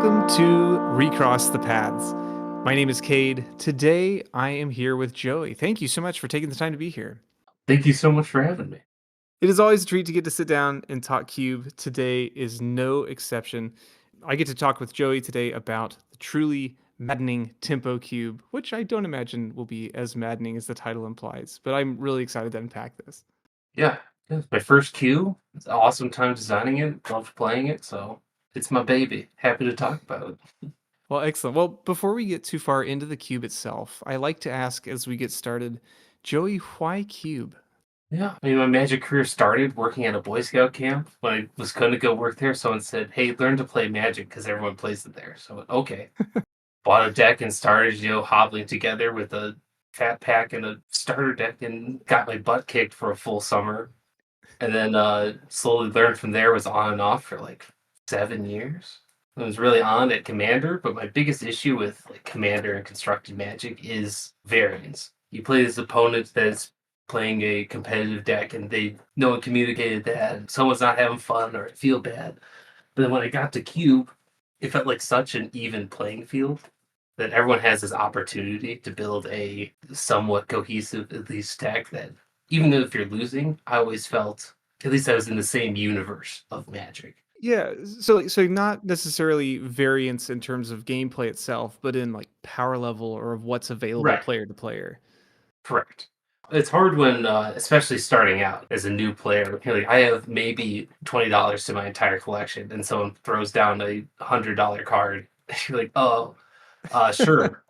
Welcome to Recross the Paths. My name is Cade. Today I am here with Joey. Thank you so much for taking the time to be here. Thank you so much for having me. It is always a treat to get to sit down and talk Cube. Today is no exception. I get to talk with Joey today about the Truly Maddening Tempo Cube, which I don't imagine will be as maddening as the title implies, but I'm really excited to unpack this. Yeah, it's my first cue. It's an awesome time designing it. Loved playing it, so it's my baby. Happy to talk about it. Well, excellent. Well, before we get too far into the cube itself, I like to ask as we get started, Joey, why cube? Yeah, I mean, my magic career started working at a Boy Scout camp. When I was going to go work there, someone said, "Hey, learn to play Magic because everyone plays it there." So okay, bought a deck and started, hobbling together with a fat pack and a starter deck, and got my butt kicked for a full summer. And then slowly learned from there. Was on and off for like 7 years. I was really on at Commander, but my biggest issue with like Commander and constructed Magic is variance. You play this opponent that's playing a competitive deck, and no one communicated that someone's not having fun or I feel bad. But then when I got to Cube, it felt like such an even playing field that everyone has this opportunity to build a somewhat cohesive, at least, deck that even though if you're losing, I always felt at least I was in the same universe of Magic. Yeah, so not necessarily variance in terms of gameplay itself, but in like power level or of what's available Right. player to player. Correct. It's hard when, especially starting out as a new player. Like I have maybe $20 to my entire collection, and someone throws down a $100 card. You're like, oh, sure,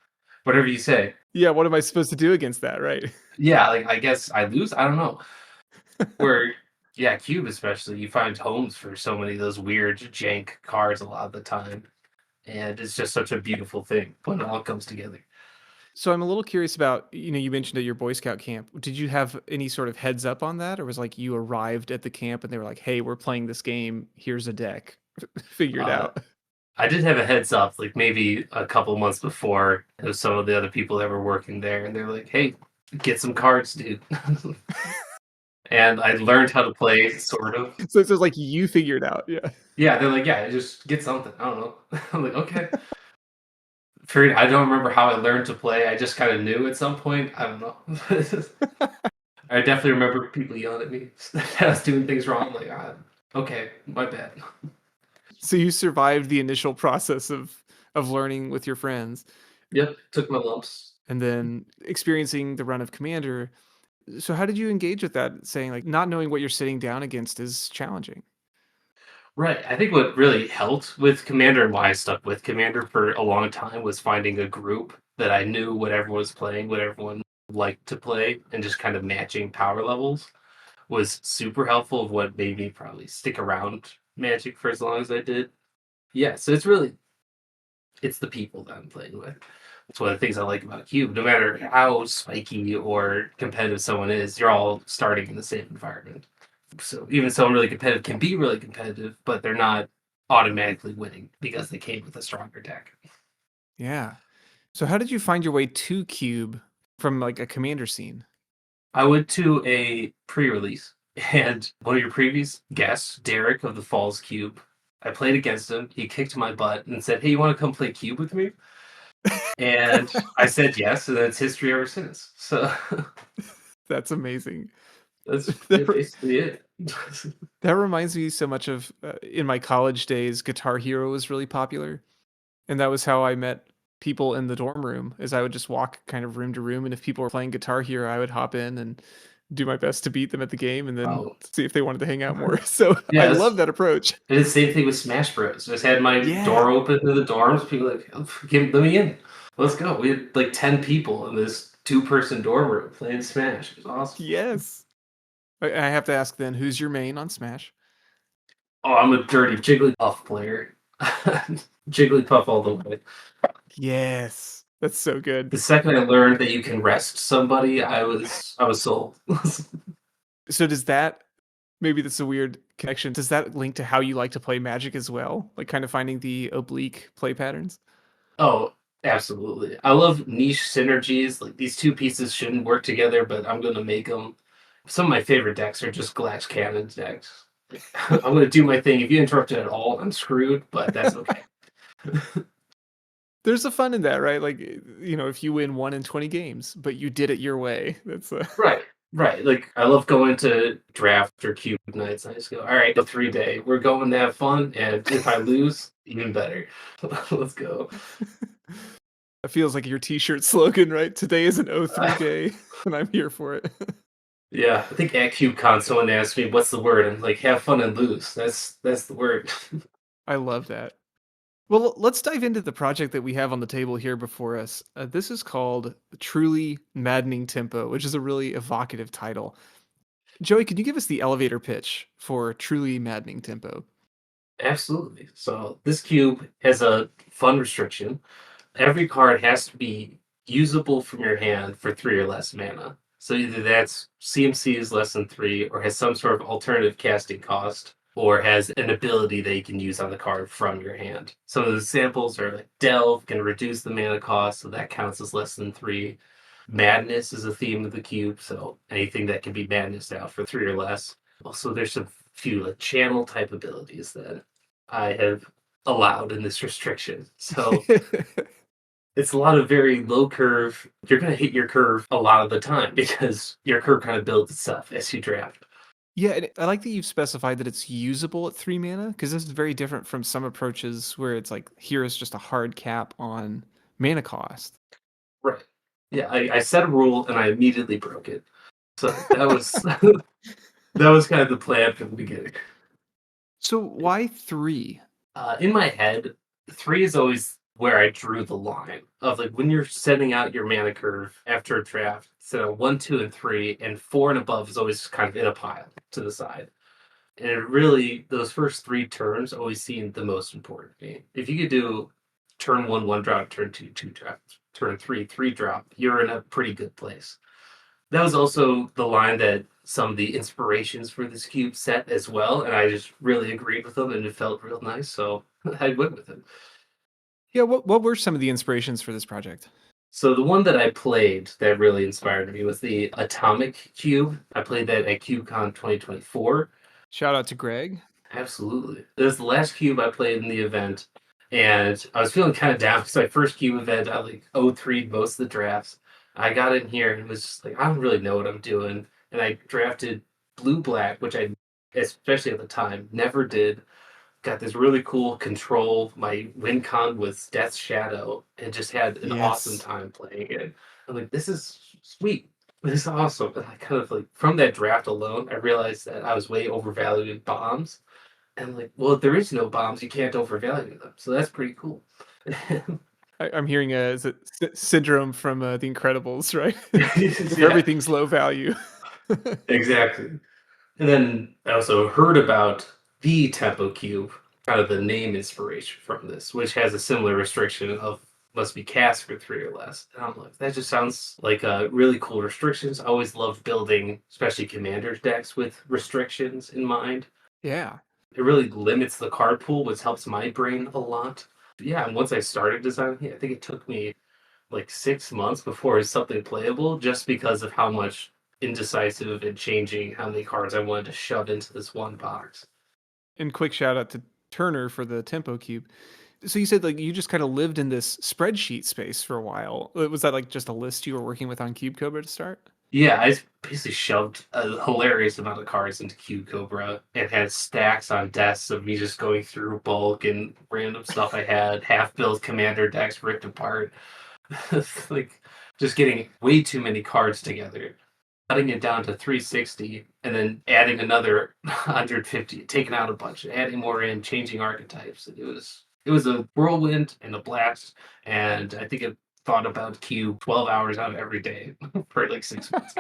whatever you say. Yeah, what am I supposed to do against that, right? Yeah, like I guess I lose. I don't know. Where, yeah, Cube especially, you find homes for so many of those weird jank cards a lot of the time, and it's just such a beautiful thing when it all comes together. So I'm a little curious about, you mentioned at your Boy Scout camp. Did you have any sort of heads up on that, or was like you arrived at the camp and they were like, "Hey, we're playing this game. Here's a deck. Figure it Uh, out." I did have a heads up, like maybe a couple months before, of some of the other people that were working there, and they're like, "Hey, get some cards, dude." And I learned how to play, sort of. So it's just like you figured out. Yeah. Yeah, they're like, "Yeah, just get something." I don't know. I'm like, "Okay." Figured I don't remember how I learned to play. I just kind of knew at some point. I don't know. I definitely remember people yelling at me that I was doing things wrong. Like, okay, my bad. So you survived the initial process of learning with your friends Yep, took my lumps. and then experiencing the run of Commander. So how did you engage with that, saying like not knowing what you're sitting down against is challenging? Right. I think what really helped with Commander and why I stuck with Commander for a long time was finding a group that I knew what everyone was playing, what everyone liked to play, and just kind of matching power levels was super helpful of what made me probably stick around Magic for as long as I did. Yeah, so it's the people that I'm playing with. That's one of the things I like about Cube. No matter how spiky or competitive someone is, you're all starting in the same environment. So even someone really competitive can be really competitive, but they're not automatically winning because they came with a stronger deck. Yeah. So how did you find your way to Cube from like a Commander scene? I went to a pre-release, and one of your previous guests, Derek of the Falls Cube, I played against him. He kicked my butt and said, "Hey, you want to come play Cube with me?" And I said yes, and that's history ever since. So That's amazing. that's That, basically it. that reminds me so much of in my college days, Guitar Hero was really popular, and that was how I met people in the dorm room. Is I would just walk kind of room to room, and if people were playing Guitar Hero, I would hop in and do my best to beat them at the game, and then Oh, see if they wanted to hang out more. So I yeah, love that's that approach. I did the same thing with Smash Bros. Just had my Yeah. door open to the dorms. People like, oh, let me in. Let's go. We had like 10 people in this two-person dorm room playing Smash. It was awesome. Yes. I have to ask then, who's your main on Smash? Oh, I'm a dirty Jigglypuff player. Jigglypuff all the way. Yes. That's so good. The second I learned that you can rest somebody, I was sold. So does that maybe that's a weird connection. Does that link to how you like to play Magic as well? Like kind of finding the oblique play patterns? Oh, absolutely. I love niche synergies. Like these two pieces shouldn't work together, but I'm gonna make them. Some of my favorite decks are just Glass Cannon decks. I'm gonna do my thing. If you interrupt it at all, I'm screwed, but that's okay. There's a fun in that, right? Like, if you win 1 in 20 games, but you did it your way. That's Right, right. Like I love going to draft or cube nights. I just go, all right, the 3 day. We're going to have fun, and if I lose, even better. Let's go. It feels like your t-shirt slogan, right? Today is an O3 day, and I'm here for it. Yeah, I think at CubeCon someone asked me what's the word. I'm like, have fun and lose. That's the word. I love that. Well, let's dive into the project that we have on the table here before us. This is called Truly Maddening Tempo, which is a really evocative title. Joey, can you give us the elevator pitch for Truly Maddening Tempo? Absolutely. So this cube has a fun restriction. Every card has to be usable from your hand for 3 or less mana. So either that's CMC is less than 3, or has some sort of alternative casting cost, or has an ability that you can use on the card from your hand. Some of the examples are like Delve can reduce the mana cost, so that counts as less than 3. Madness is a theme of the cube, so anything that can be madness out for 3 or less. Also, there's some few like channel type abilities that I have allowed in this restriction. So it's a lot of very low curve. You're going to hit your curve a lot of the time because your curve kind of builds itself as you draft. Yeah, and I like that you've specified that it's usable at 3 mana, because this is very different from some approaches where it's like, here is just a hard cap on mana cost. Right. Yeah, I set a rule and I immediately broke it. So that was that was kind of the plan from the beginning. So why 3? In my head, 3 is always where I drew the line of like when you're setting out your mana curve after a draft. So 1, 2, and 3, and 4 and above is always kind of in a pile to the side. And it really, those first 3 turns always seem the most important to me. If you could do turn 1, 1 drop, turn 2, 2 drop, turn 3, 3 drop, you're in a pretty good place. That was also the line that some of the inspirations for this cube set as well, and I just really agreed with them, and it felt real nice, so I went with it. Yeah, what were some of the inspirations for this project? So the one that I played that really inspired me was the Atomic Cube. I played that at CubeCon 2024. Shout out to Greg. Absolutely. It was the last cube I played in the event, and I was feeling kind of down because my first cube event, I like 0-3 most of the drafts. I got in here and was just like, I don't really know what I'm doing. And I drafted blue black, which I, especially at the time, never did. Got this really cool control. My win con was Death Shadow, and just had an awesome Yes. time playing it. I'm like, this is sweet. This is awesome. And I kind of like, from that draft alone, I realized that I was way overvaluing bombs. And I'm like, well, if there is no bombs, you can't overvalue them. So that's pretty cool. I'm hearing a is it syndrome from The Incredibles, right? If Yeah, everything's low value. exactly. And then I also heard about the Tempo Cube, kind of the name inspiration from this, which has a similar restriction of must be cast for 3 or less. And I'm like, that just sounds like really cool restrictions. I always loved building, especially commanders decks with restrictions in mind. Yeah. It really limits the card pool, which helps my brain a lot. But yeah, and once I started designing it, I think it took me like 6 months before it's something playable, just because of how much indecisive and changing how many cards I wanted to shove into this one box. And quick shout out to Turner for the Tempo Cube. So you said like you just kind of lived in this spreadsheet space for a while. Was that like just a list you were working with on Cube Cobra to start? Yeah, I basically shoved a hilarious amount of cards into Cube Cobra and had stacks on desks of me just going through bulk and random stuff I had, half built commander decks ripped apart. Like just getting way too many cards together, cutting it down to 360, and then adding another 150, taking out a bunch, adding more in, changing archetypes. It was a whirlwind and a blast, and I think I thought about Cube 12 hours out of every day for like 6 months.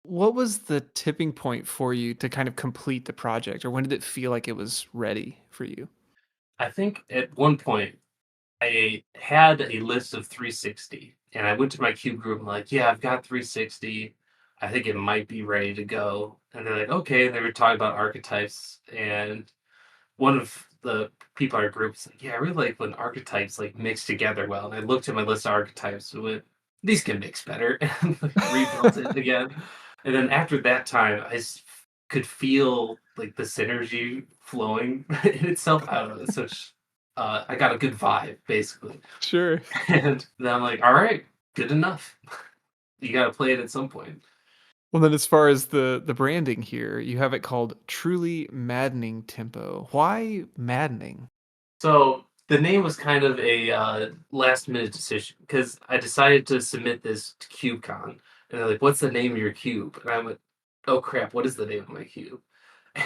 What was the tipping point for you to kind of complete the project, or when did it feel like it was ready for you? I think at one point I had a list of 360, and I went to my cube group. I'm like, yeah, I've got 360. I think it might be ready to go. And they're like, okay. And they were talking about archetypes, and one of the people in our group was like, yeah, I really like when archetypes like mix together well. And I looked at my list of archetypes and went, these can mix better, and like, rebuilt it again. And then after that time, could feel like the synergy flowing in itself. I don't know. It's such I got a good vibe, basically. Sure. And then I'm like, all right, good enough. You got to play it at some point. Well, then, as far as the branding here, you have it called Truly Maddening Tempo. Why maddening? So the name was kind of a last minute decision because I decided to submit this to KubeCon, and they're like, "What's the name of your cube?" And I went, "Oh crap, what is the name of my cube?"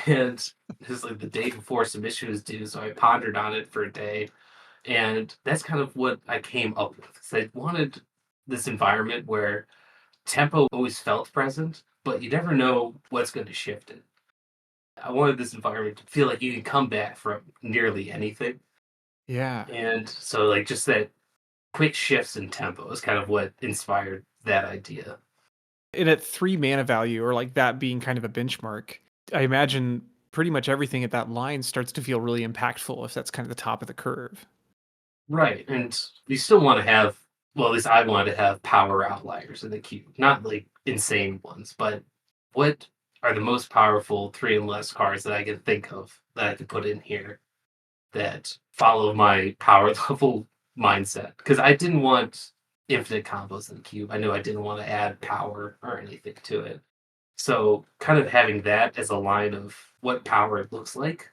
And it was like the day before submission was due, so I pondered on it for a day, and that's kind of what I came up with. Because I wanted this environment where tempo always felt present, but you never know what's going to shift it. I wanted this environment to feel like you can come back from nearly anything. Yeah. And so, like, just that quick shifts in tempo is kind of what inspired that idea. And at 3 mana value, or like that being kind of a benchmark, I imagine pretty much everything at that line starts to feel really impactful if that's kind of the top of the curve. Right. And you still want to have, well, at least I wanted to have power outliers in the queue. Not like insane ones, but what are the most powerful three and less cards that I can think of that I could put in here that follow my power level mindset? Because I didn't want infinite combos in the cube. I knew I didn't want to add power or anything to it. So kind of having that as a line of what power looks like,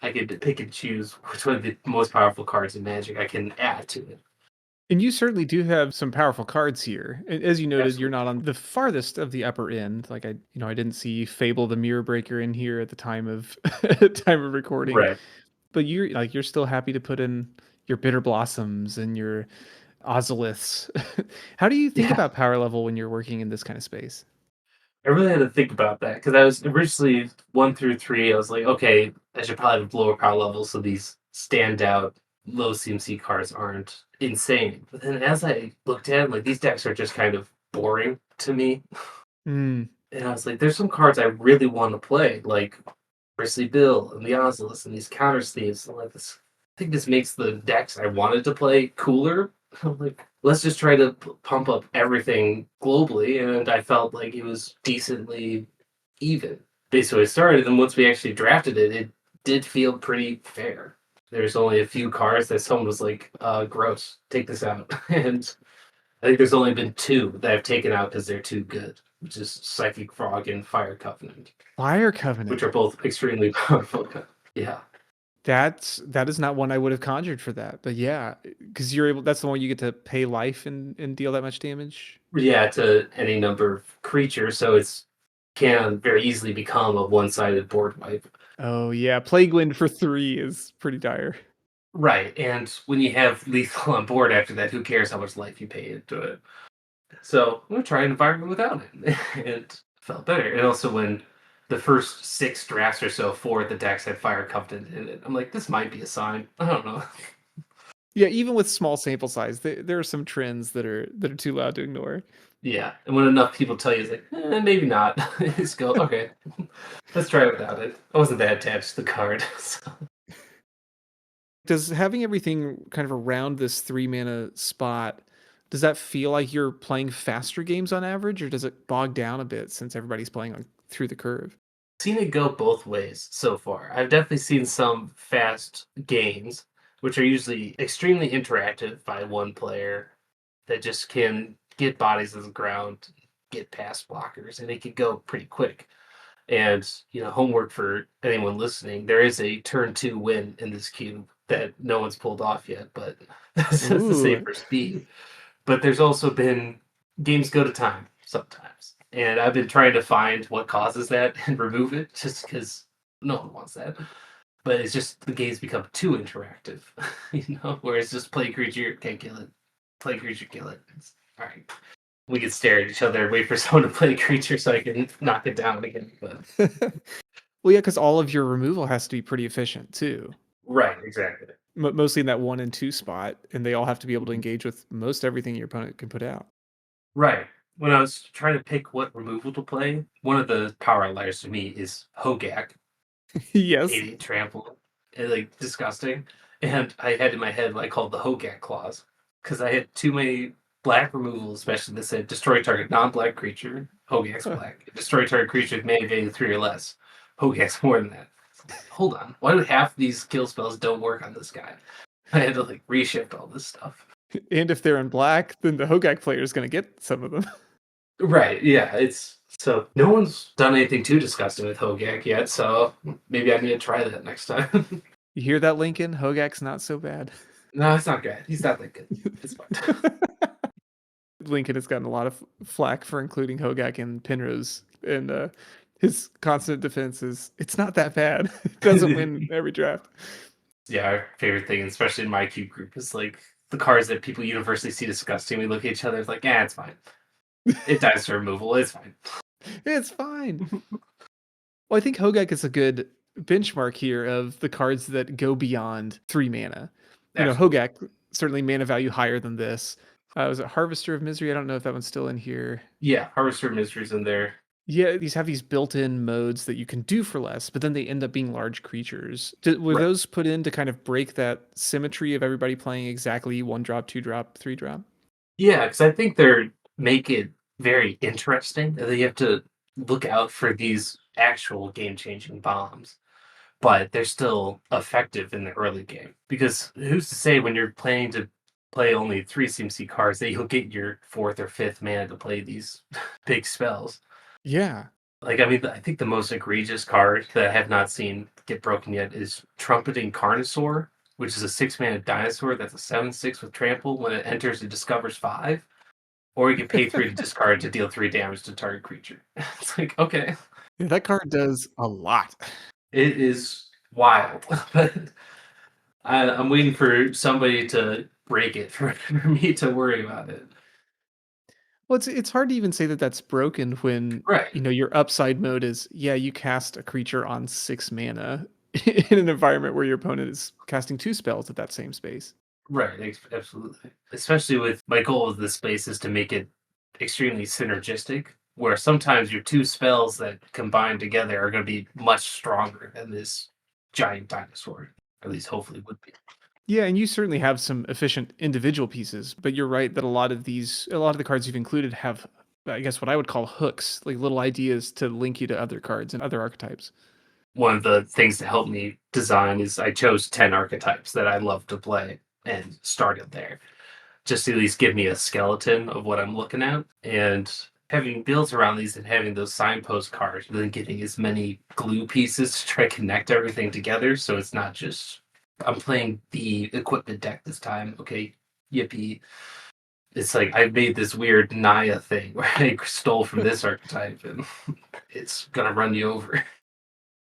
I could pick and choose which one of the most powerful cards in Magic I can add to it. And you certainly do have some powerful cards here. As you noted, you're Absolutely. not on the farthest of the upper end. Like I didn't see Fable the Mirror Breaker in here at the time of time of recording. Right. But you're still happy to put in your Bitter Blossoms and your Ozoliths. How do you think Yeah. about power level when you're working in this kind of space? I really had to think about that because I was originally 1 through 3. I was like, okay, I should probably have lower power levels so these standout low CMC cards aren't insane. But then as I looked at them, like these decks are just kind of boring to me. Mm. And I was like, there's some cards I really want to play, like Bristly Bill and the Ozolus and these counter sleeves. I'm like, this, I think this makes the decks I wanted to play cooler. I'm like, let's just try to pump up everything globally. And I felt like it was decently even. Basically, I started, and once we actually drafted it, it did feel pretty fair. There's only a few cards that someone was like, gross, take this out. And I think there's only been two that I've taken out because they're too good, which is Psychic Frog and Fire Covenant, Fire which Covenant. are both extremely powerful. Yeah, That is not one I would have conjured for that. But yeah, because you're able that's the one you get to pay life and deal that much damage. yeah, to any number of creatures, so it's can very easily become a one-sided board wipe. Oh yeah, Plague Wind for 3 is pretty dire. Right, and when you have lethal on board after that, who cares how much life you pay into it? So I'm gonna try an environment without it. And it felt better. And also when the first 6 drafts or so for the decks had Fire Covenant in it, I'm like, this might be a sign. I don't know. Yeah, even with small sample size, there are some trends that are too loud to ignore. Yeah, and when enough people tell you, it's like, maybe not. Just go, okay, let's try it without it. I wasn't that attached to the card. So. Does having everything kind of around this 3 mana spot, does that feel like you're playing faster games on average, or does it bog down a bit since everybody's playing on through the curve? Seen it go both ways so far. I've definitely seen some fast games, which are usually extremely interactive by one player that just can get bodies to the ground, get past blockers, and it can go pretty quick. And homework for anyone listening: there is a turn 2 win in this cube that no one's pulled off yet, but that's just the same Ooh. for speed. But there's also been games go to time sometimes, and I've been trying to find what causes that and remove it, just because no one wants that. But it's just the games become too interactive, where it's just play creature, can't kill it, play creature, kill it. All right, we could stare at each other, wait for someone to play a creature so I can knock it down again. But Well, yeah, because all of your removal has to be pretty efficient too. right, exactly. Mostly in that 1 and 2 spot, and they all have to be able to Mhm. engage with most everything your opponent can put out. Right. When I was trying to pick what removal to play, one of the power outliers to me is Hogak, Yes. 88 trample, and like disgusting. And I had in my head what I called the Hogak clause because I had too many black removals, especially that said destroy target non-black creature. Hogak's Huh. black. Destroy target creature with mana value 3 or less. Hogak's more than that. hold on, why do half these kill spells don't work on this guy? I had to like reshift all this stuff. And if they're in black, then the Hogak player is going to get some of them. Right, yeah, it's so no one's done anything too disgusting with Hogak yet, so maybe I need to try that next time. You hear that, Lincoln? Hogak's not so bad. No, it's not good. He's not that good. It's fine. Lincoln has gotten a lot of flack for including Hogak in Penrose, and his constant defense is it's not that bad. It doesn't win every draft. Yeah, our favorite thing, especially in my cube group, is like the cards that people universally see disgusting. We look at each other, it's like, yeah, it's fine. It dies to removal. It's fine. It's fine. Well, I think Hogak is a good benchmark here of the cards that go beyond 3 mana. Absolutely. Hogak, certainly mana value higher than this. Was it Harvester of Misery? I don't know if that one's still in here. Yeah, Harvester of Mysteries in there. Yeah, these have these built-in modes that you can do for less, but then they end up being large creatures. Were Right. those put in to kind of break that symmetry of everybody playing exactly 1 drop, 2 drop, 3 drop? Yeah, because I think they're make it very interesting. That you have to look out for these actual game-changing bombs, but they're still effective in the early game. Because who's to say when you're planning to play only 3 CMC cards that you'll get your fourth or fifth mana to play these big spells? Yeah. Like, I mean, I think the most egregious card that I have not seen get broken yet is Trumpeting Carnosaur, which is a 6 mana dinosaur that's a 7/6 with trample. When it enters, it discovers 5. Or you can pay 3 to discard to deal 3 damage to target creature. It's like, okay. Yeah, that card does a lot. It is wild. But I'm waiting for somebody to break it for me to worry about it. Well, it's hard to even say that that's broken when, Right. your upside mode is, yeah, you cast a creature on 6 mana in an environment where your opponent is casting 2 spells at that same space. Right, absolutely. Especially with my goal of this space is to make it extremely synergistic, where sometimes your 2 spells that combine together are going to be much stronger than this giant dinosaur. At least hopefully would be. Yeah, and you certainly have some efficient individual pieces, but you're right that a lot of the cards you've included have, I guess, what I would call hooks, like little ideas to link you to other cards and other archetypes. One of the things that helped me design is I chose 10 archetypes that I love to play and started there. Just to at least give me a skeleton of what I'm looking at. And having builds around these and having those signpost cards, and then getting as many glue pieces to try to connect everything together. So it's not just I'm playing the equipment deck this time. Okay, yippee. It's like I made this weird Naya thing where I stole from this archetype and it's gonna run you over.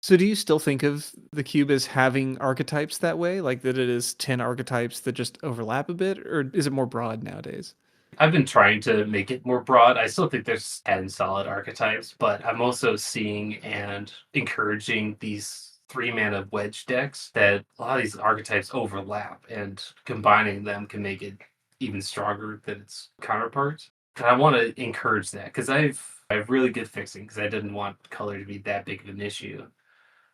So do you still think of the cube as having archetypes that way, like that it is 10 archetypes that just overlap a bit, or is it more broad nowadays? I've been trying to make it more broad. I still think there's 10 solid archetypes, but I'm also seeing and encouraging these 3 mana wedge decks that a lot of these archetypes overlap, and combining them can make it even stronger than its counterparts. And I want to encourage that because I have really good fixing because I didn't want color to be that big of an issue.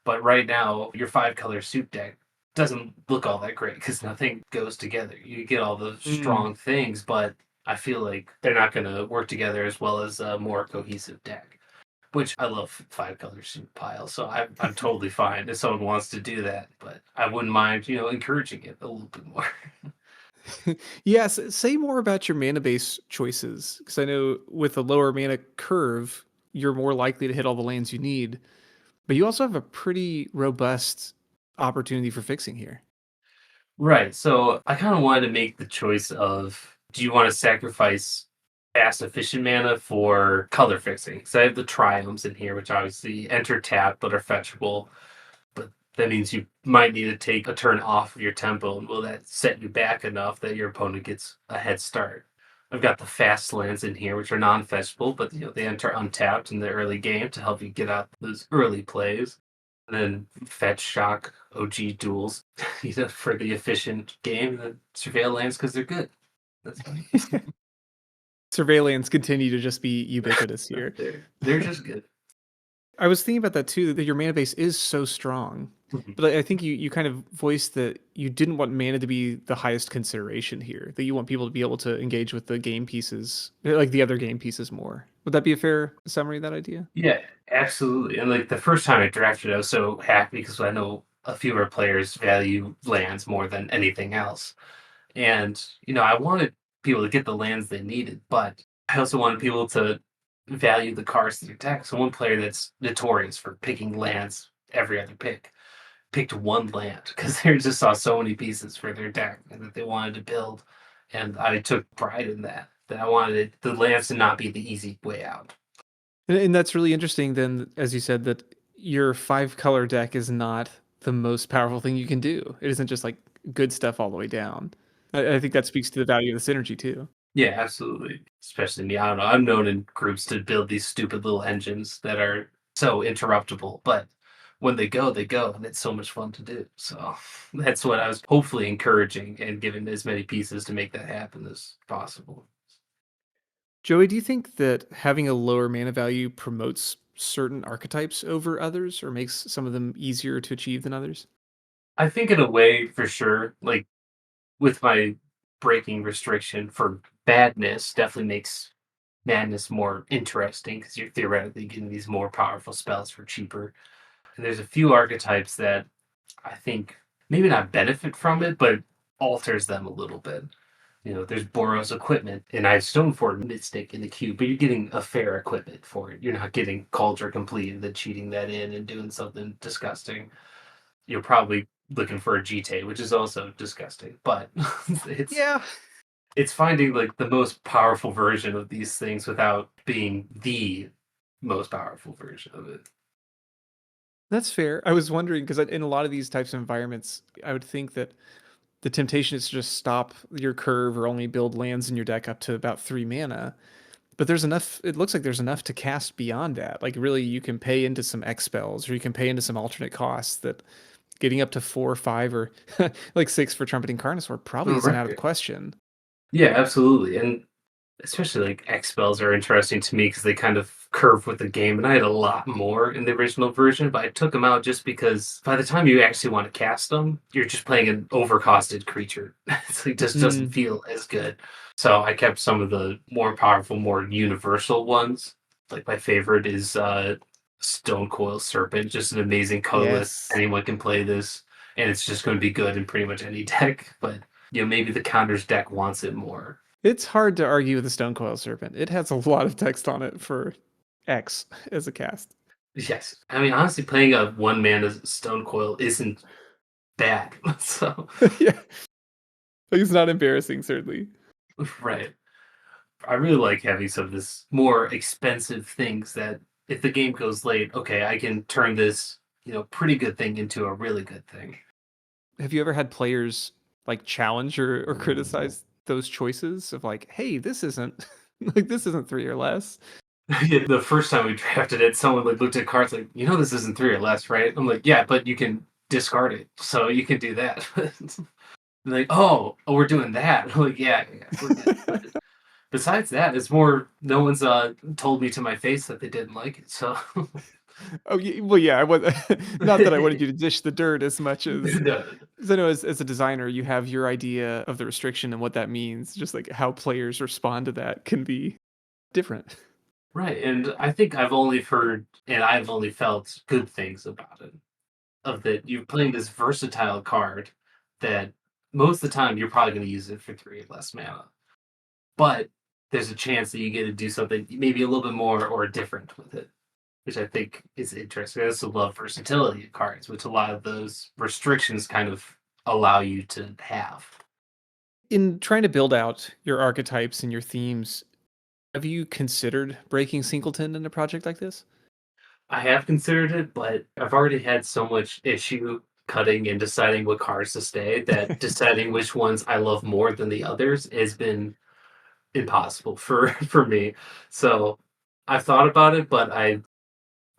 But right now, your 5 color soup deck doesn't look all that great because nothing goes together. You get all the Mm. strong things, but I feel like they're not going to work together as well as a more cohesive deck. Which I love 5 color soup pile, so I'm totally fine if someone wants to do that. But I wouldn't mind, encouraging it a little bit more. Yes, say more about your mana base choices, because I know with a lower mana curve, you're more likely to hit all the lands you need, but you also have a pretty robust opportunity for fixing here. Right. So I kind of wanted to make the choice of do you want to sacrifice fast, efficient mana for color fixing? So I have the triomes in here, which obviously enter tap but are fetchable. But that means you might need to take a turn off of your tempo. And will that set you back enough that your opponent gets a head start? I've got the fast lands in here, which are non-fetchable, but they enter untapped in the early game to help you get out those early plays. And then fetch shock OG duels, for the efficient game. And surveil lands because they're good. That's fine. Surveillance continue to just be ubiquitous here. They're just good. I was thinking about that too, that your mana base is so strong. Mhm. But I think you kind of voiced that you didn't want mana to be the highest consideration here, that you want people to be able to engage with the game pieces, like the other game pieces more. Would that be a fair summary of that idea? Yeah, absolutely. And like the first time I drafted, I was so happy because I know a few of our players value lands more than anything else. And, I wanted people to get the lands they needed, but I also wanted people to value the cards in their deck. So one player that's notorious for picking lands every other pick picked one land because they just saw so many pieces for their deck and that they wanted to build. And I took pride in that. That I wanted the lands to not be the easy way out. And that's really interesting then, as you said, that your 5 color deck is not the most powerful thing you can do. It isn't just like good stuff all the way down. I think that speaks to the value of the synergy too. Yeah, absolutely. Especially me. I don't know. I'm known in groups to build these stupid little engines that are so interruptible, but when they go, and it's so much fun to do. So that's what I was hopefully encouraging and giving as many pieces to make that happen as possible. Joey, do you think that having a lower mana value promotes certain archetypes over others or makes some of them easier to achieve than others? I think in a way, for sure, like with my breaking restriction for badness, definitely makes madness more interesting because you're theoretically getting these more powerful spells for cheaper. And there's a few archetypes that I think maybe not benefit from it, but alters them a little bit. There's Boros equipment, and I have Stoneford Mystic in the queue, but you're getting a fair equipment for it. You're not getting Cauldron Complete and then cheating that in and doing something disgusting. You're probably looking for a GT, which is also disgusting, but it's Yeah, it's finding like the most powerful version of these things without being the most powerful version of it. that's fair. I was wondering because in a lot of these types of environments, I would think that the temptation is to just stop your curve or only build lands in your deck up to about 3 mana. But there's enough, it looks like there's enough to cast beyond that. Like, really, you can pay into some X spells or you can pay into some alternate costs that getting up to 4 or 5 or like 6 for Trumpeting Carnosaur probably isn't out of the Right. question. Yeah, absolutely. And especially like X spells are interesting to me because they kind of curve with the game. And I had a lot more in the original version, but I took them out just because by the time you actually want to cast them, you're just playing an overcosted creature. It's like just doesn't Mm, feel as good. So I kept some of the more powerful, more universal ones. Like my favorite is Stone Coil Serpent, just an amazing colorless. yes. Anyone can play this, and it's just going to be good in pretty much any deck. But maybe the counters deck wants it more. It's hard to argue with the Stone Coil Serpent. It has a lot of text on it for X as a cast. Yes. I mean, honestly, playing a one mana Stone Coil isn't bad. So, Yeah. Like, it's not embarrassing, certainly. right. I really like having some of this more expensive things that if the game goes late, okay, I can turn this, pretty good thing into a really good thing. Have you ever had players like challenge or criticize those choices of like, hey, this isn't like this isn't 3 or less? Yeah, the first time we drafted it, someone like looked at cards like, this isn't three or less, right? I'm like, yeah, but you can discard it, so you can do that. They're like, oh, we're doing that. I'm like, yeah, yeah, we're good. But besides that, it's more no one's told me to my face that they didn't like it. So Oh, well, yeah. I was not that I wanted you to dish the dirt as much as no, because I know as a designer, you have your idea of the restriction and what that means. Just like how players respond to that can be different. right. And I think I've only heard and I've only felt good things about it. Of that you're playing this versatile card that most of the time you're probably going to use it for three or less mana. But there's a chance that you get to do something maybe a little bit more or different with it, which I think is interesting. I also love versatility of cards, which a lot of those restrictions kind of allow you to have. In trying to build out your archetypes and your themes, have you considered breaking Singleton in a project like this? I have considered it, but I've already had so much issue cutting and deciding what cards to stay that deciding which ones I love more than the others has been impossible for for me. So I've thought about it, but I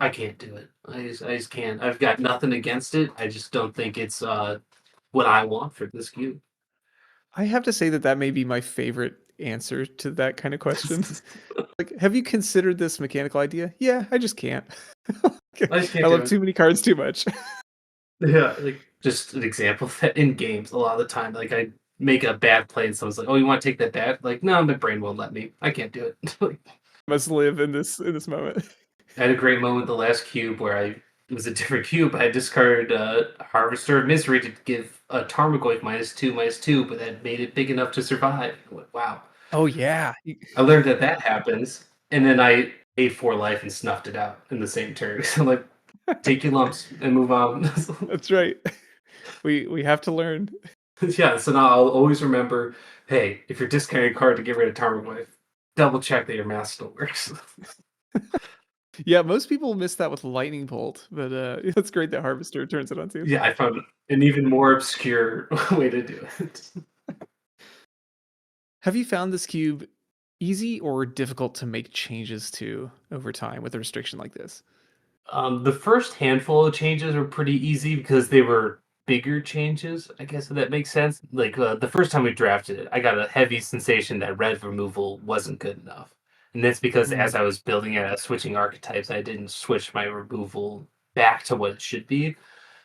can't do it. I just can't. I've got nothing against it. I just don't think it's what I want for this cube. I have to say that that may be my favorite answer to that kind of question. Like, have you considered this mechanical idea? Yeah, I just can't. I just I can't do love it. too many cards too much. Yeah, like just an example that in games, a lot of the time, like I make a bad play and someone's like, "Oh, you want to take that bad?" Like, no, my brain won't let me. I can't do it. Must live in this moment. I had a great moment the last cube where it was a different cube. I discarded Harvester of Misery to give a Tarmogoyf -2/-2, but that made it big enough to survive. I went, wow. Oh yeah. I learned that that happens, and then I ate 4 life and snuffed it out in the same turn. So like, take your lumps and move on. That's right. We have to learn. Yeah, so now I'll always remember, hey, if you're discarding a card to get rid of Tarmogoyf, double check that your mask still works. Yeah, most people miss that with lightning bolt, but it's great that Harvester turns it on too. Yeah, I found an even more obscure way to do it. Have you found this cube easy or difficult to make changes to over time with a restriction like this? The first handful of changes were pretty easy because they were bigger changes, I guess if that makes sense. Like the first time we drafted it, I got a heavy sensation that red removal wasn't good enough. And that's because Mm. as I was building it, switching archetypes, I didn't switch my removal back to what it should be.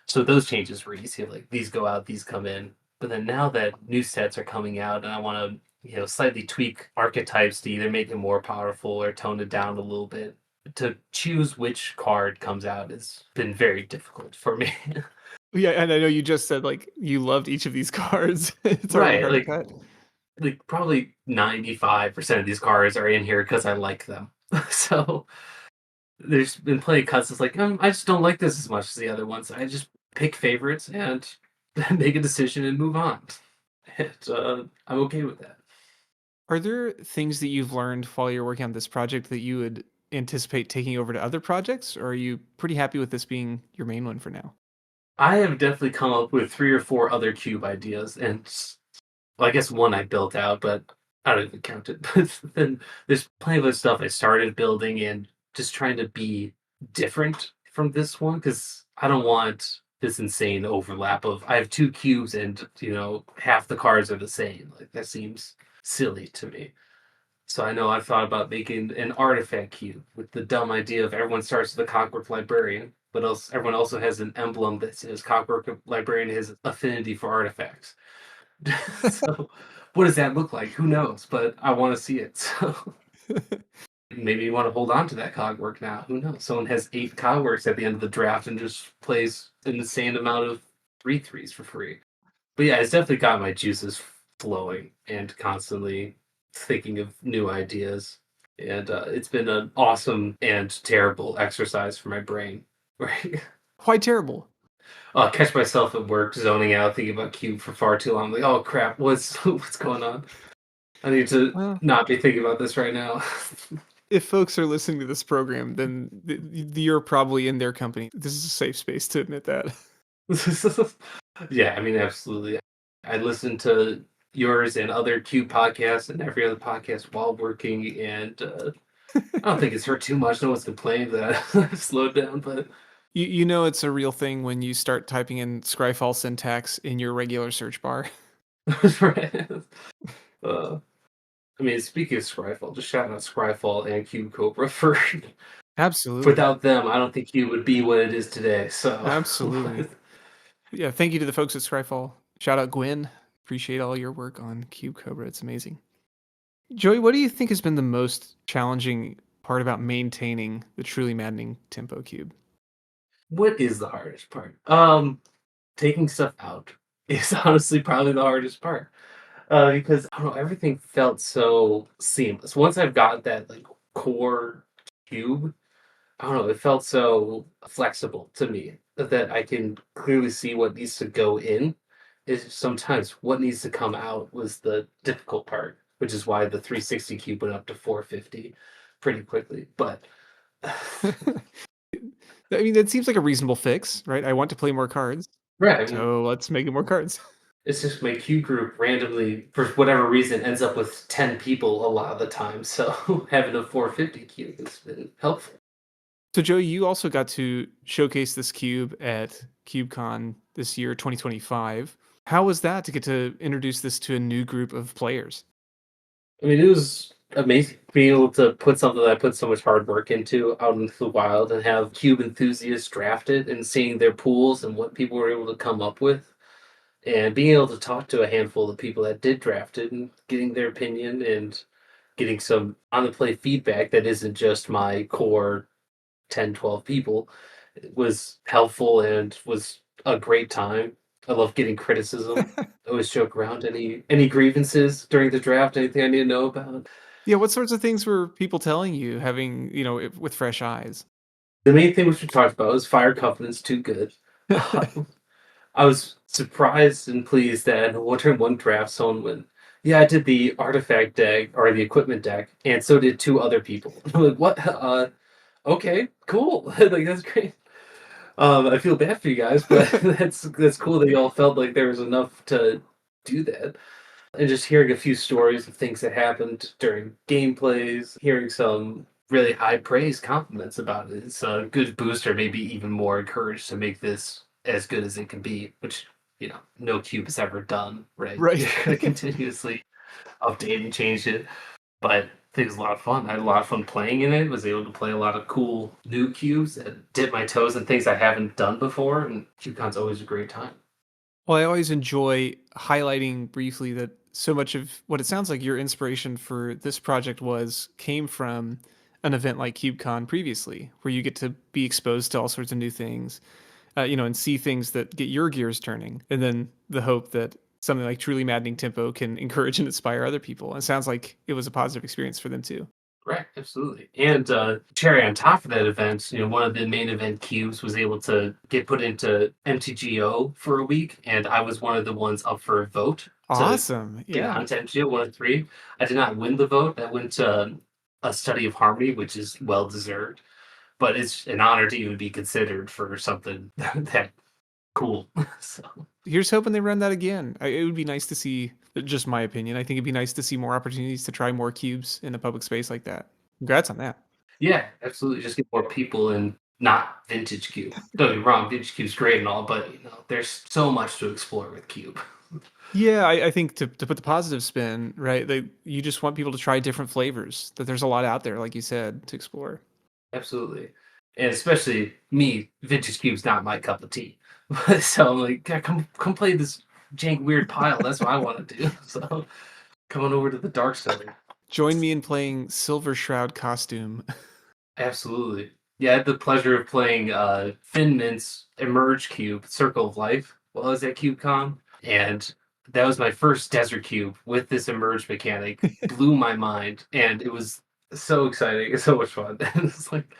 So those changes were easy. Like these go out, these come in. But then now that new sets are coming out, and I want to, slightly tweak archetypes to either make it more powerful or tone it down a little bit. To choose which card comes out has been very difficult for me. Yeah, and I know you just said like you loved each of these cards. It's already Right, hard to cut. like probably 95% of these cards are in here because I like them. So there's been plenty of cuts. It's like I just don't like this as much as the other ones. I just pick favorites and make a decision and move on. And, I'm okay with that. Are there things that you've learned while you're working on this project that you would anticipate taking over to other projects, or are you pretty happy with this being your main one for now? I have definitely come up with 3 or 4 other cube ideas, and well, I guess one I built out, but I don't even count it. But then there's plenty of other stuff I started building and just trying to be different from this one because I don't want this insane overlap of I have 2 cubes and half the cards are the same. Like that seems silly to me. So I know I've thought about making an artifact cube with the dumb idea of everyone starts with a Clockwork Librarian, but everyone also has an emblem that says Clockwork Librarian has affinity for artifacts. So what does that look like? Who knows? But I want to see it. So maybe you want to hold on to that cogwork now. Who knows? Someone has 8 cogworks at the end of the draft and just plays an insane amount of 3/3s for free. But yeah, it's definitely got my juices flowing and constantly thinking of new ideas. And it's been an awesome and terrible exercise for my brain. Right? Quite terrible. Catch myself at work zoning out, thinking about Cube for far too long. Like, oh crap, what's what's going on? I need to Well, not be thinking about this right now. if folks are listening to this program, then you're probably in their company. This is a safe space to admit that. Yeah, I mean, absolutely. I listen to yours and other Cube podcasts and every other podcast while working, and I don't think it's hurt too much. No one's complained that I've slowed down, but You know it's a real thing when you start typing in Scryfall syntax in your regular search bar. right. Uh, I mean, speaking of Scryfall, just shout out Scryfall and Cube Cobra for Absolutely. without them, I don't think Cube would be what it is today. So, Absolutely. Yeah, thank you to the folks at Scryfall. Shout out Gwen. Appreciate all your work on Cube Cobra. It's amazing. Joey, what do you think has been the most challenging part about maintaining the truly maddening tempo cube? what is the hardest part? Taking stuff out is honestly probably the hardest part. Because I don't know, everything felt so seamless. Once I've got that like core cube, I don't know, it felt so flexible to me that I can clearly see what needs to go in. Is sometimes what needs to come out was the difficult part, which is why the 360 cube went up to 450 pretty quickly. But I mean, that seems like a reasonable fix, right? I want to play more cards, right, I mean, so let's make it more cards. it's just my Q group randomly, for whatever reason, ends up with 10 people a lot of the time. So having a 450 cube has been helpful. So, Joey, you also got to showcase this cube at CubeCon this year, 2025. How was that to get to introduce this to a new group of players? I mean, it was amazing being able to put something that I put so much hard work into out into the wild and have cube enthusiasts draft it and seeing their pools and what people were able to come up with. And being able to talk to a handful of people that did draft it and getting their opinion and getting some on the play feedback that isn't just my core 10, 12 people was helpful and was a great time. I love getting criticism. I always joke around any grievances during the draft, anything I need to know about. Yeah, what sorts of things were people telling you, having, with fresh eyes? The main thing which we talked about was Fire Covenant's too good. I was surprised and pleased that during one draft someone went, "Yeah, I did the artifact deck or the equipment deck, and so did two other people." I'm like, "What? Okay, cool. Like that's great." I feel bad for you guys, but that's cool that you all felt like there was enough to do that. And just hearing a few stories of things that happened during gameplays, hearing some really high praise compliments about it. It's a good booster, maybe even more encouraged to make this as good as it can be, which, no cube has ever done, right? Right. You're going to continuously update and change it. But I think it was a lot of fun. I had a lot of fun playing in it. Was able to play a lot of cool new cubes and dip my toes in things I haven't done before. And CubeCon's always a great time. Well, I always enjoy highlighting briefly that so much of what it sounds like your inspiration for this project came from an event like KubeCon previously, where you get to be exposed to all sorts of new things, and see things that get your gears turning, and then the hope that something like Truly Maddening Tempo can encourage and inspire other people. And it sounds like it was a positive experience for them too. Right, absolutely. And cherry on top of that event, one of the main event cubes was able to get put into MTGO for a week, and I was one of the ones up for a vote to Awesome. get Yeah. onto MTGO, one of three. I did not win the vote. I went to a study of harmony, which is well deserved, but it's an honor to even be considered for something that cool. So Here's hoping they run that again. It would be nice to see, just my opinion. I think it'd be nice to see more opportunities to try more cubes in a public space like that. Congrats on that. yeah, absolutely. Just get more people in not vintage cube. Don't get me wrong, vintage cube's great and all, but there's so much to explore with cube. Yeah, I think to put the positive spin, right? You just want people to try different flavors. That there's a lot out there, like you said, to explore. Absolutely. And especially me, vintage cube's not my cup of tea. So I'm like, "Yeah, come play this jank weird pile. That's what I want to do." So come on over to the dark side. Join me in playing Silver Shroud costume. Absolutely. Yeah, I had the pleasure of playing Finmint's Emerge Cube, Circle of Life, while I was at CubeCon. And that was my first Desert Cube with this Emerge mechanic. Blew my mind. And it was so exciting. It's so much fun. And it's like,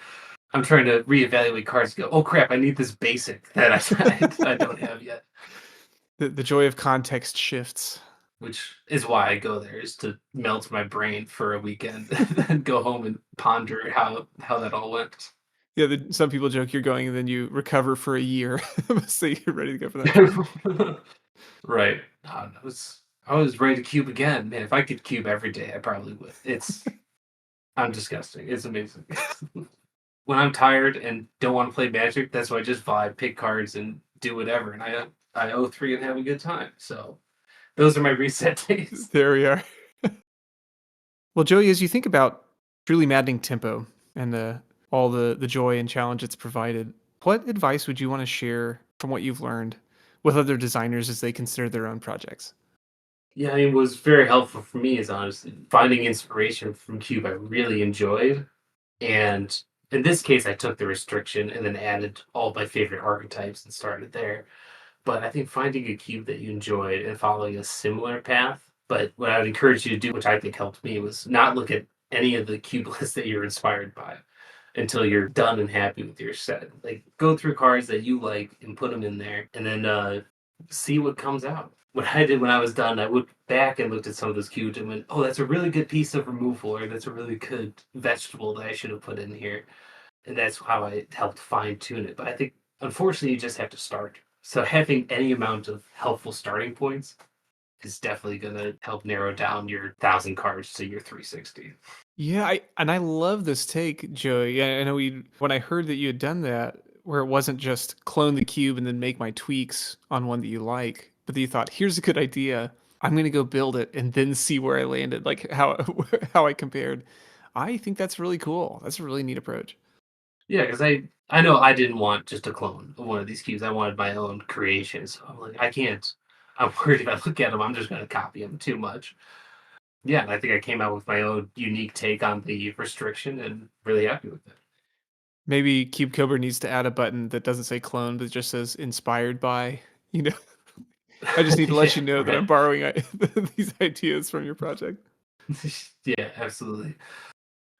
I'm trying to reevaluate cards and go, oh crap, I need this basic that I don't have yet. The joy of context shifts. Which is why I go there, is to melt my brain for a weekend and go home and ponder how that all went. Yeah, some people joke you're going and then you recover for a year, so you're ready to go for that trip. Right. I was ready to cube again. Man, if I could cube every day, I probably would. I'm disgusting. It's amazing. When I'm tired and don't want to play Magic, that's why I just vibe, pick cards, and do whatever. And I O3 and have a good time. So those are my reset days. There we are. Well, Joey, as you think about Truly Maddening Tempo and all the joy and challenge it's provided, what advice would you want to share from what you've learned with other designers as they consider their own projects? Yeah, it was very helpful for me is honestly finding inspiration from Cube I really enjoyed. And in this case, I took the restriction and then added all my favorite archetypes and started there. But I think finding a cube that you enjoyed and following a similar path. But what I would encourage you to do, which I think helped me, was not look at any of the cube lists that you're inspired by until you're done and happy with your set. Like go through cards that you like and put them in there, and then see what comes out. What I did when I was done, I went back and looked at some of those cubes and went, "Oh, that's a really good piece of removal, or that's a really good vegetable that I should have put in here." And that's how I helped fine tune it. But I think unfortunately you just have to start. So having any amount of helpful starting points is definitely going to help narrow down your 1,000 cards to your 360. Yeah, I love this take, Joey. I know when I heard that you had done that, where it wasn't just clone the cube and then make my tweaks on one that you like, but that you thought, here's a good idea. I'm gonna go build it and then see where I landed, like how how I compared. I think that's really cool. That's a really neat approach. Yeah, because I know I didn't want just a clone of one of these cubes. I wanted my own creation. So I'm like, I can't. I'm worried if I look at them, I'm just going to copy them too much. Yeah, and I think I came out with my own unique take on the restriction and really happy with it. Maybe Cube Cobra needs to add a button that doesn't say clone, but just says inspired by. You know, I just need to let Yeah, you know that right. I'm borrowing these ideas from your project. Yeah, absolutely.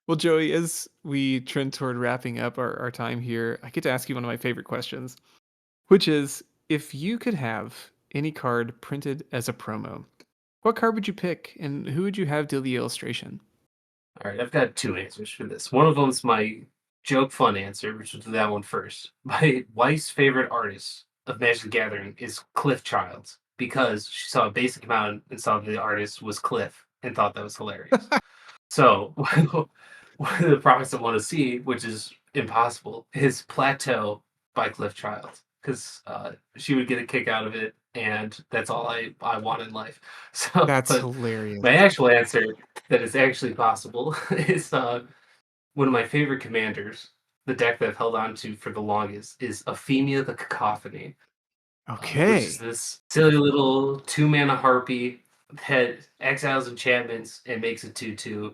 Well, Joey, as we trend toward wrapping up our time here, I get to ask you one of my favorite questions, which is if you could have any card printed as a promo, what card would you pick and who would you have do the illustration? All right, I've got two answers for this. One of them's my joke fun answer, which will do that one first. My wife's favorite artist of Magic the Gathering is Cliff Childs because she saw a basic amount and saw the artist was Cliff and thought that was hilarious. So one of the products I want to see, which is impossible, is Plateau by Cliff Child because she would get a kick out of it, and that's all I want in life. So, That's but hilarious. my actual answer that is actually possible is one of my favorite commanders. The deck that I've held on to for the longest is Ephemia the Cacophony, which is Okay. this silly little 2 mana harpy that exiles enchantments and makes a 2/2.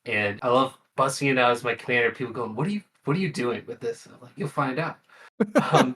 And I love busting it out as my commander. People going, what are you doing with this?" And I'm like, "You'll find out." Um,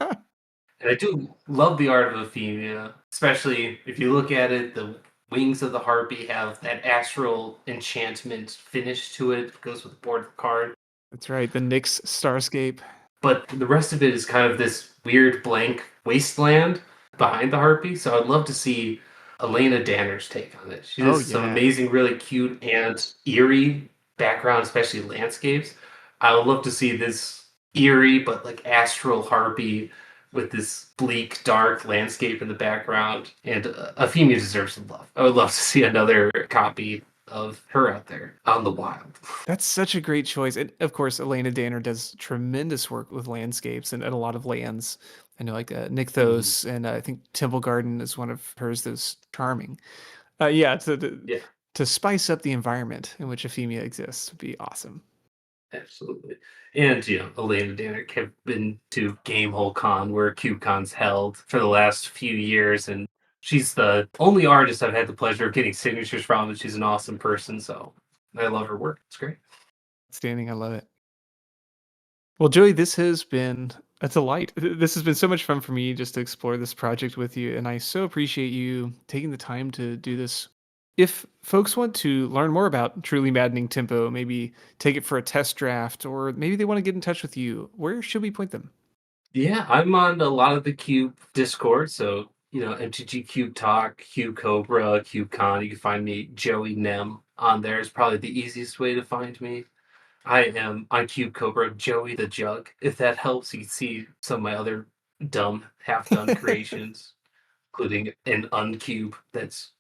and I do love the art of Ephemia, especially if you look at it. The wings of the harpy have that astral enchantment finish to it. It goes with the board card. That's right. The Nyx Starscape. But the rest of it is kind of this weird blank wasteland behind the harpy. So I'd love to see Elena Danner's take on it. She Oh, does some yeah. amazing, really cute and eerie background, especially landscapes. I would love to see this eerie but like astral harpy with this bleak, dark landscape in the background. And Euphemia deserves some love. I would love to see another copy of her out there on the wild. That's such a great choice. And of course, Elena Danner does tremendous work with landscapes and a lot of lands. I know, like Mhm. Nykthos, and I think Temple Garden is one of hers that's charming. Yeah, Yeah. to spice up the environment in which Euphemia exists would be awesome. Absolutely. And, Elena Danick have been to Gamehole Con where CubeCon's held for the last few years, and she's the only artist I've had the pleasure of getting signatures from, and she's an awesome person, so I love her work. It's great. Standing, I love it. Well, Joey, this has been a delight. This has been so much fun for me just to explore this project with you, and I so appreciate you taking the time to do this. If folks want to learn more about Truly Maddening Tempo, maybe take it for a test draft, or maybe they want to get in touch with you, where should we point them? Yeah, I'm on a lot of the Cube Discord, so, MTG Cube Talk, Cube Cobra, Cube Con. You can find me, Joey Nem, on there is probably the easiest way to find me. I am on Cube Cobra, Joey the Jug. If that helps, you can see some of my other dumb, half done creations, including an uncube that's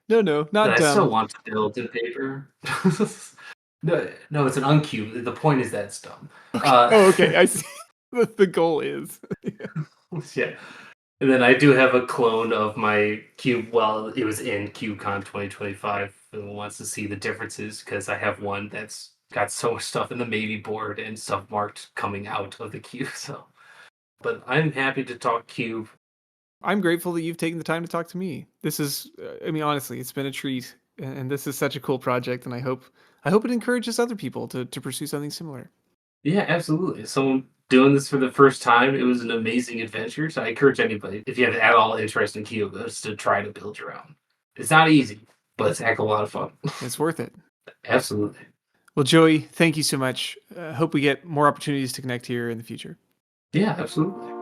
No, no, that not I still dumb. want to build in paper. No, no, it's an uncube. The point is that it's dumb. Okay. Uh, Oh, okay. I see what the goal is. Yeah. yeah. And then I do have a clone of my cube. Well, it was in CubeCon 2025. Who wants to see the differences? Because I have one that's got so much stuff in the maybe board and stuff marked coming out of the cube. So, but I'm happy to talk cube. I'm grateful that you've taken the time to talk to me. This is, I mean, honestly, it's been a treat, and this is such a cool project, and I hope it encourages other people to pursue something similar. Yeah, absolutely. Someone doing this for the first time, it was an amazing adventure. So I encourage anybody, if you have at all interest in cube, is to try to build your own. It's not easy, but it's a heck of a lot of fun. It's worth it. Absolutely. Well, Joey, thank you so much. Hope we get more opportunities to connect here in the future. Yeah, absolutely.